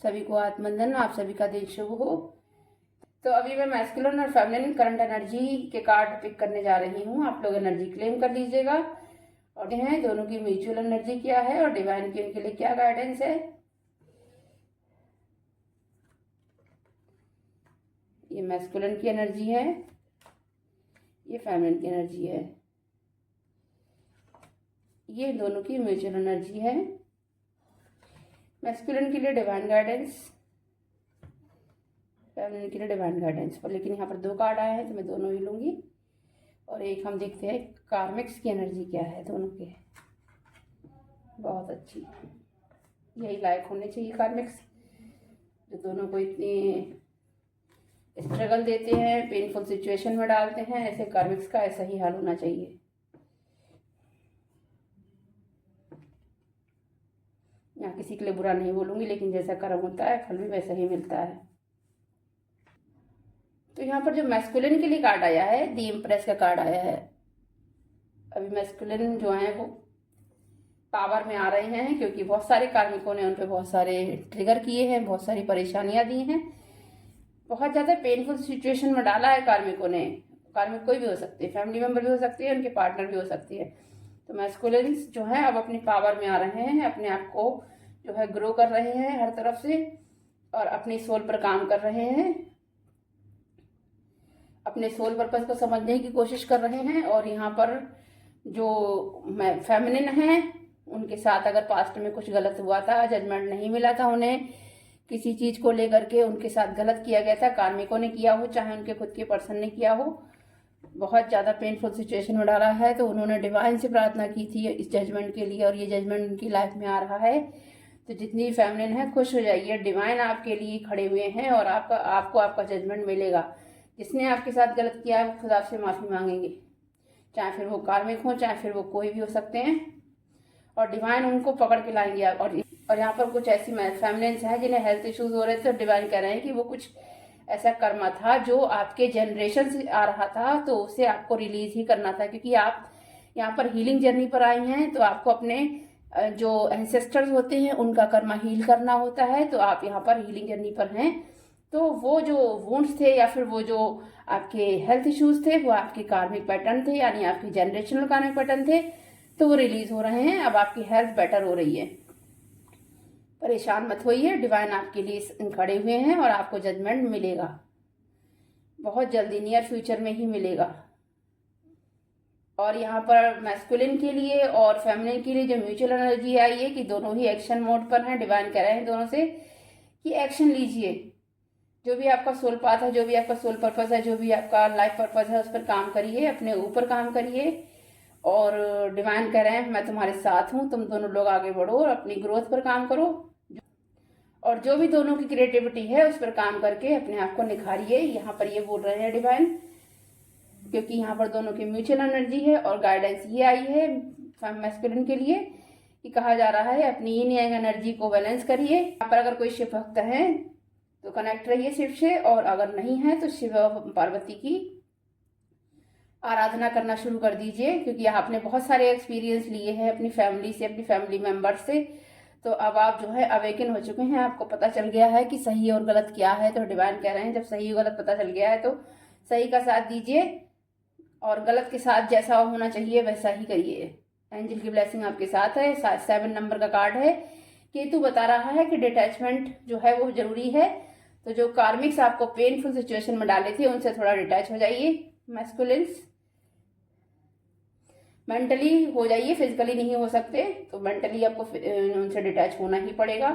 सभी को आत्मवंदन। आप सभी का दिन शुभ हो। तो अभी मैं मैस्कुलिन और फेमिनिन करंट एनर्जी के कार्ड पिक करने जा रही हूँ। आप लोग एनर्जी क्लेम कर लीजिएगा और हैं दोनों की म्यूचुअल एनर्जी क्या है और डिवाइन की उनके लिए क्या गाइडेंस है। ये मैस्कुलिन की एनर्जी है, ये फेमिनिन की एनर्जी है, ये दोनों की म्यूचुअल एनर्जी है। मैस्कुलिन के लिए डिवाइन गाइडेंस, फेमिनिन के लिए डिवाइन गाइडेंस। पर लेकिन यहाँ पर दो कार्ड आए हैं तो मैं दोनों ही लूंगी। और एक हम देखते हैं कार्मिक्स की एनर्जी क्या है दोनों के। बहुत अच्छी, यही लायक होने चाहिए कार्मिक्स, जो दोनों को इतनी स्ट्रगल देते हैं, पेनफुल सिचुएशन में डालते हैं। ऐसे कार्मिक्स का ऐसा ही हाल होना चाहिए। यहाँ किसी के लिए बुरा नहीं बोलूंगी, लेकिन जैसा कर्म होता है फल भी वैसा ही मिलता है। तो यहाँ पर जो मैस्कुलिन के लिए कार्ड आया है, दी इम्प्रेस का कार्ड आया है। अभी मैस्कुलिन जो है वो पावर में आ रहे हैं, क्योंकि बहुत सारे कार्मिकों ने उन पर बहुत सारे ट्रिगर किए हैं, बहुत सारी परेशानियां दी हैं, बहुत ज़्यादा पेनफुल सिचुएशन में डाला है कार्मिकों ने। कार्मिक कोई भी हो सकते हैं, फैमिली मेम्बर भी हो सकते हैं, उनके पार्टनर भी हो सकती है। तो मैस्कुलिन्स जो है अब अपनी पावर में आ रहे हैं, अपने आप को जो है ग्रो कर रहे हैं हर तरफ से, और अपनी सोल पर काम कर रहे हैं, अपने सोल पर्पस को समझने की कोशिश कर रहे हैं। और यहाँ पर जो फेमिनिन है उनके साथ अगर पास्ट में कुछ गलत हुआ था, जजमेंट नहीं मिला था उन्हें, किसी चीज को लेकर के उनके साथ गलत किया गया था, कार्मिकों ने किया हो चाहे उनके खुद के पर्सन ने किया हो, बहुत ज्यादा पेनफुल सिचुएशन में डाला है, तो उन्होंने डिवाइन से प्रार्थना की थी इस जजमेंट के लिए, और ये जजमेंट उनकी लाइफ में आ रहा है। तो जितनी फेमिनिन है खुश हो जाइए, डिवाइन आपके लिए खड़े हुए हैं और आपको आपका जजमेंट मिलेगा। जिसने आपके साथ गलत किया है वो खुद आपसे माफी मांगेंगे, चाहे फिर वो कार्मिक हो चाहे फिर वो कोई भी हो सकते हैं, और डिवाइन उनको पकड़ के लाएंगे आप। और यहाँ पर कुछ ऐसी फेमिनिन्स हैं जिन्हें हेल्थ इश्यूज हो रहे थे, तो डिवाइन कह रहे हैं कि वो कुछ ऐसा कर्मा था जो आपके जनरेशन से आ रहा था, तो उसे आपको रिलीज ही करना था, क्योंकि आप यहाँ पर हीलिंग जर्नी पर आई हैं। तो आपको अपने जो एंसेस्टर्स होते हैं उनका कर्मा हील करना होता है। तो आप यहाँ पर हीलिंग जर्नी पर हैं। तो वो जो वुंड्स थे या फिर वो जो आपके हेल्थ इश्यूज थे वो आपके कार्मिक पैटर्न थे, यानी आपके जनरेशनल कार्मिक पैटर्न थे, तो वो रिलीज हो रहे हैं। अब आपकी हेल्थ बेटर हो रही है, परेशान मत होइए, डिवाइन आपके लिए खड़े हुए हैं और आपको जजमेंट मिलेगा बहुत जल्दी, नियर फ्यूचर में ही मिलेगा। और यहाँ पर मैस्कुलिन के लिए और फेमिनिन के लिए जो म्यूचुअल एनर्जी आई है कि दोनों ही एक्शन मोड पर हैं। डिवाइन कह रहे हैं दोनों से कि एक्शन लीजिए, जो भी आपका सोल पाथ है, जो भी आपका सोल पर्पस है, जो भी आपका लाइफ पर्पस है, उस पर काम करिए, अपने ऊपर काम करिए। और डिवाइन कह रहे हैं मैं तुम्हारे साथ हूँ, तुम दोनों लोग आगे बढ़ो और अपनी ग्रोथ पर काम करो, और जो भी दोनों की क्रिएटिविटी है उस पर काम करके अपने आप को निखारिए। यहाँ पर ये बोल रहे हैं डिवाइन, क्योंकि यहाँ पर दोनों की म्यूचुअल एनर्जी है। और गाइडेंस ये आई है मैस्कुलिन के लिए कि कहा जा रहा है अपनी यिन यांग एनर्जी को बैलेंस करिए। यहाँ पर अगर कोई शिव भक्त है तो कनेक्ट रहिए शिव से, और अगर नहीं है तो शिव पार्वती की आराधना करना शुरू कर दीजिए, क्योंकि आपने बहुत सारे एक्सपीरियंस लिए हैं अपनी फैमिली से, अपनी फैमिली मेंबर्स से। तो अब आप जो है अवेकन हो चुके हैं, आपको पता चल गया है कि सही और गलत क्या है। तो डिवाइन कह रहे हैं जब सही और गलत पता चल गया है तो सही का साथ दीजिए, और गलत के साथ जैसा होना चाहिए वैसा ही करिए। एंजल की ब्लेसिंग आपके साथ है। 7 नंबर का कार्ड है। केतु बता रहा है कि डिटैचमेंट जो है वो जरूरी है। तो जो कार्मिक्स आपको पेनफुल सिचुएशन में डाले थे उनसे थोड़ा डिटैच हो जाइए मैस्कुलिन्स, मेंटली हो जाइए, फिजिकली नहीं हो सकते तो मेंटली आपको उनसे डिटैच होना ही पड़ेगा।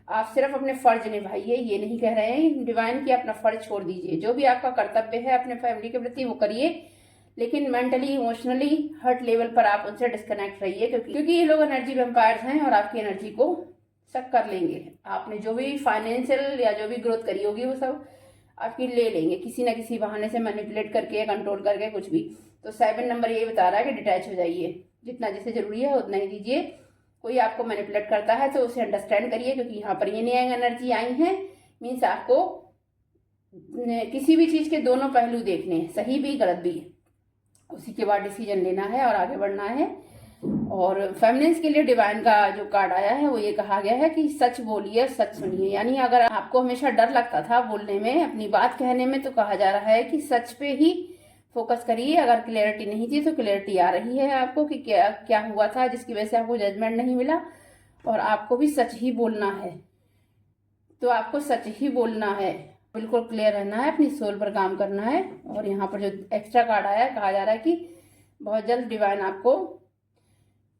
आप सिर्फ अपने फर्ज निभाइए, ये नहीं कह रहे हैं डिवाइन कि अपना फर्ज छोड़ दीजिए। जो भी आपका कर्तव्य है अपने फैमिली के प्रति वो करिए, लेकिन मेंटली इमोशनली हर्ट लेवल पर आप उनसे डिस्कनेक्ट रहिए, क्योंकि ये लोग एनर्जी वेम्पायर्स हैं और आपकी एनर्जी को सक कर लेंगे। आपने जो भी फाइनेंशियल या जो भी ग्रोथ करी होगी वो सब आपकी ले लेंगे किसी ना किसी बहाने से, मैनिपुलेट करके या कंट्रोल करके, कुछ भी। तो 7 नंबर ये बता रहा है कि डिटैच हो जाइए, जितना जैसे जरूरी है उतना ही दीजिए। कोई आपको मैनिपुलेट करता है तो उसे अंडरस्टैंड करिए, क्योंकि यहाँ पर ये नई एनर्जी आई है, मीन्स आपको किसी भी चीज के दोनों पहलू देखने हैं, सही भी गलत भी, उसी के बाद डिसीजन लेना है और आगे बढ़ना है। और फेमिनिन्स के लिए डिवाइन का जो कार्ड आया है वो ये कहा गया है कि सच बोलिए, सच सुनिए। यानी अगर आपको हमेशा डर लगता था बोलने में, अपनी बात कहने में, तो कहा जा रहा है कि सच पे ही फोकस करिए। अगर क्लैरिटी नहीं थी तो क्लैरिटी आ रही है आपको कि क्या क्या हुआ था जिसकी वजह से आपको जजमेंट नहीं मिला, और आपको भी सच ही बोलना है। तो आपको सच ही बोलना है, बिल्कुल क्लियर रहना है, अपनी सोल पर काम करना है। और यहाँ पर जो एक्स्ट्रा कार्ड आया है, कहा जा रहा है कि बहुत जल्द डिवाइन आपको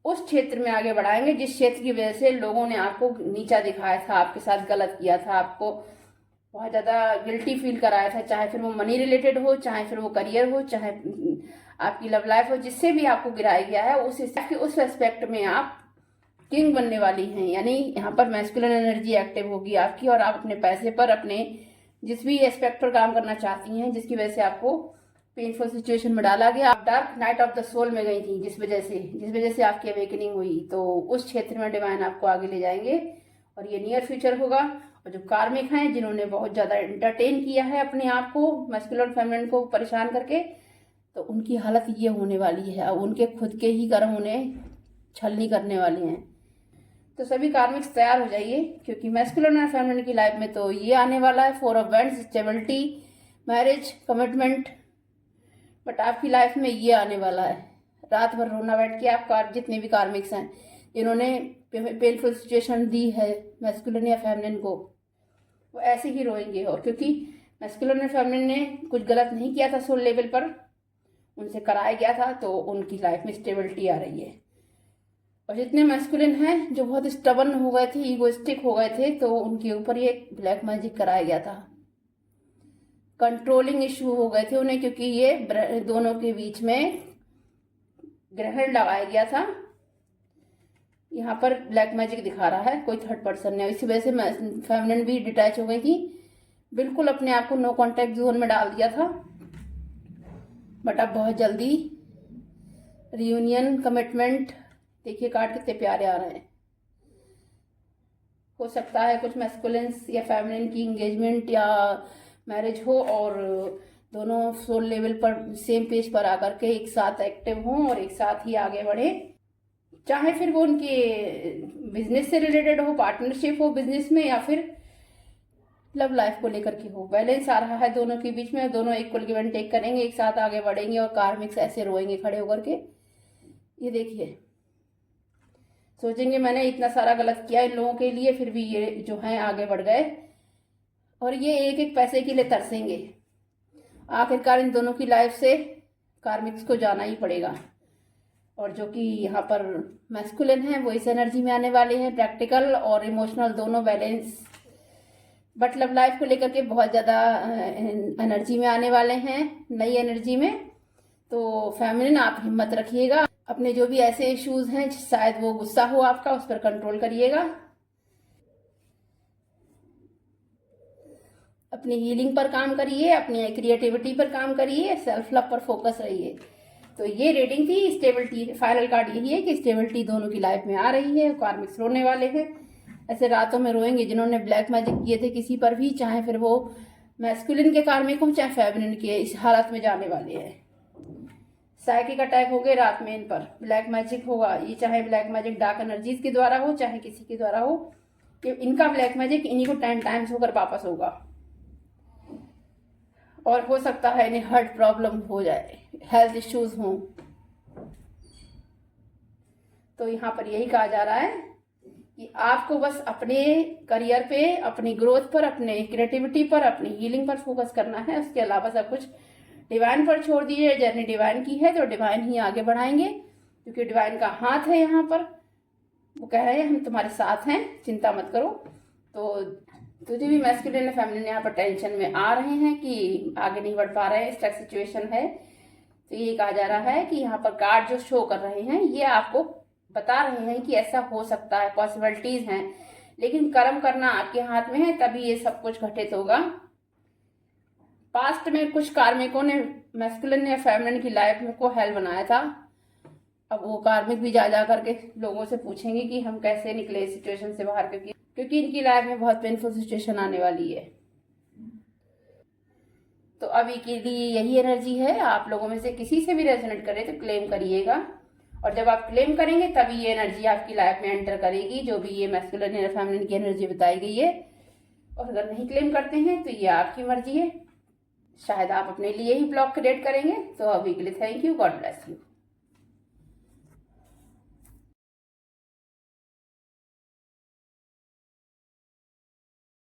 उस क्षेत्र में आगे बढ़ाएंगे जिस क्षेत्र की वजह से लोगों ने आपको नीचा दिखाया था, आपके साथ गलत किया था, आपको बहुत ज़्यादा गिल्टी फील कराया था, चाहे फिर वो मनी रिलेटेड हो, चाहे फिर वो करियर हो, चाहे आपकी लव लाइफ हो, जिससे भी आपको गिराया गया है उस एस्पेक्ट में आप किंग बनने वाली हैं। यानी यहाँ पर मैस्कुलिन एनर्जी एक्टिव होगी आपकी, और आप अपने पैसे पर, अपने जिस भी एस्पेक्ट पर काम करना चाहती हैं जिसकी वजह से आपको पेनफुल सिचुएशन में डाला गया, आप dark night of the soul में गई थी, जिस वजह से आपकी अवेकनिंग हुई, तो उस क्षेत्र में डिवाइन आपको आगे ले जाएंगे और ये नियर फ्यूचर होगा। और जो कार्मिक हैं जिन्होंने बहुत ज़्यादा एंटरटेन किया है अपने आप को, मैस्कुलिन फेमिनिन को परेशान करके, तो उनकी हालत ये होने वाली है। अब उनके खुद के ही कर्म उन्हें छलनी करने वाले हैं। तो सभी कार्मिक्स तैयार हो जाइए, क्योंकि मैस्कुलिन और फेमिनिन की लाइफ में तो ये आने वाला है, 4 of wands, stability, marriage, commitment. But आपकी लाइफ में ये आने वाला है, रात भर रोना बैठ के आप जितने भी कार्मिक्स हैं जिन्होंने पेनफुल सिचुएशन दी है मैस्कुलिन या फेमिनिन को, वो ऐसे ही रोएंगे। और क्योंकि मैस्कुलिन और फेमिनिन ने कुछ गलत नहीं किया था सोल लेवल पर, उनसे कराया गया था, तो उनकी लाइफ में स्टेबिलिटी आ रही है। और जितने मैस्कुलिन हैं जो बहुत स्टबर्न हो गए थे, ईगोइस्टिक हो गए थे, तो उनके ऊपर ये ब्लैक मैजिक कराया गया था। कंट्रोलिंग इशू हो गए थे उन्हें, क्योंकि ये दोनों के बीच में ग्रहण लगाया गया था। यहाँ पर ब्लैक मैजिक दिखा रहा है, कोई थर्ड पर्सन ने, इसी वजह से फेमिनिन भी डिटैच हो गई थी, बिल्कुल अपने आप को नो कांटेक्ट जोन में डाल दिया था। बट अब बहुत जल्दी रियूनियन, कमिटमेंट, देखिए कार्ड कितने प्यारे आ रहे हैं। हो सकता है कुछ मैस्कुलिन्स या फेमिनिन की एंगेजमेंट या मैरिज हो, और दोनों सोल लेवल पर सेम पेज पर आकर के एक साथ एक्टिव हों और एक साथ ही आगे बढ़े। चाहे फिर वो उनके बिजनेस से रिलेटेड हो, पार्टनरशिप हो बिजनेस में, या फिर लव लाइफ को लेकर के हो। बैलेंस आ रहा है दोनों के बीच में, दोनों इक्वल गिव एंड टेक करेंगे, एक साथ आगे बढ़ेंगे, और कार्मिक्स ऐसे रोएंगे खड़े होकर के। ये देखिए, सोचेंगे मैंने इतना सारा गलत किया इन लोगों के लिए, फिर भी ये जो हैं आगे बढ़ गए, और ये एक एक पैसे के लिए तरसेंगे। आखिरकार इन दोनों की लाइफ से कार्मिक्स को जाना ही पड़ेगा। और जो कि यहाँ पर मैस्कुलिन है वो इस एनर्जी में आने वाले हैं, प्रैक्टिकल और इमोशनल दोनों बैलेंस। बट लव लाइफ को लेकर के बहुत ज़्यादा एनर्जी में आने वाले हैं, नई एनर्जी में। तो फेमिनिन आप हिम्मत रखिएगा, अपने जो भी ऐसे इश्यूज हैं, शायद वो गुस्सा हो आपका, उस पर कंट्रोल करिएगा, अपनी हीलिंग पर काम करिए, अपनी क्रिएटिविटी पर काम करिए, सेल्फ लव पर फोकस रहिए। तो ये रीडिंग थी स्टेबिलिटी। फाइनल कार्ड यही है कि स्टेबिलिटी दोनों की लाइफ में आ रही है। कार्मिक्स रोने वाले हैं, ऐसे रातों में रोएंगे जिन्होंने ब्लैक मैजिक किए थे किसी पर भी, चाहे फिर वो मैस्कुलिन के कार्मिक हो चाहे फेमिनिन के, इस हालत में जाने वाले हैं। साइकिक अटैक हो गए रात में इन पर, ब्लैक मैजिक होगा, ये चाहे ब्लैक मैजिक डार्क एनर्जीज के द्वारा हो चाहे किसी के द्वारा हो, कि इनका ब्लैक मैजिक इन्हीं को 10 टाइम्स होकर वापस होगा। और हो सकता है इन्हें हार्ट प्रॉब्लम हो जाए, हेल्थ इश्यूज हों। तो यहाँ पर यही कहा जा रहा है कि आपको बस अपने करियर पे, अपनी ग्रोथ पर, अपने क्रिएटिविटी पर, अपनी हीलिंग पर फोकस करना है। उसके अलावा सब कुछ डिवाइन पर छोड़ दीजिए। जर्नी डिवाइन की है तो डिवाइन ही आगे बढ़ाएंगे, क्योंकि डिवाइन का हाथ है यहाँ पर। वो कह रहे हैं हम तुम्हारे साथ हैं, चिंता मत करो। तो तुझे भी मैस्कुलिन और फेमिनिन यहाँ पर टेंशन में आ रहे हैं कि आगे नहीं बढ़ पा रहे हैं, स्टक सिचुएशन है। तो ये कहा जा रहा है कि यहाँ पर कार्ड जो शो कर रहे हैं ये आपको बता रहे हैं कि ऐसा हो सकता है, पॉसिबिलिटीज हैं, लेकिन कर्म करना आपके हाथ में है, तभी ये सब कुछ घटित होगा। पास्ट में कुछ कार्मिकों ने मैस्कुलिन या फेमिनिन की लाइफ में को हेल बनाया था। अब वो कार्मिक भी जा करके लोगों से पूछेंगे कि हम कैसे निकले इस सिचुएशन से बाहर, क्योंकि इनकी लाइफ में बहुत पेनफुल सिचुएशन आने वाली है। तो अभी के लिए यही एनर्जी है। आप लोगों में से किसी से भी रेजोनेट करे तो क्लेम करिएगा, और जब आप क्लेम करेंगे तभी ये एनर्जी आपकी लाइफ में एंटर करेगी, जो भी ये मैस्कुलिन या फेमिनिन की एनर्जी बताई गई है। और अगर नहीं क्लेम करते हैं तो ये आपकी मर्जी है, शायद आप अपने लिए ही ब्लॉक क्रिएट करेंगे। तो अभी के लिए thank you, God bless you.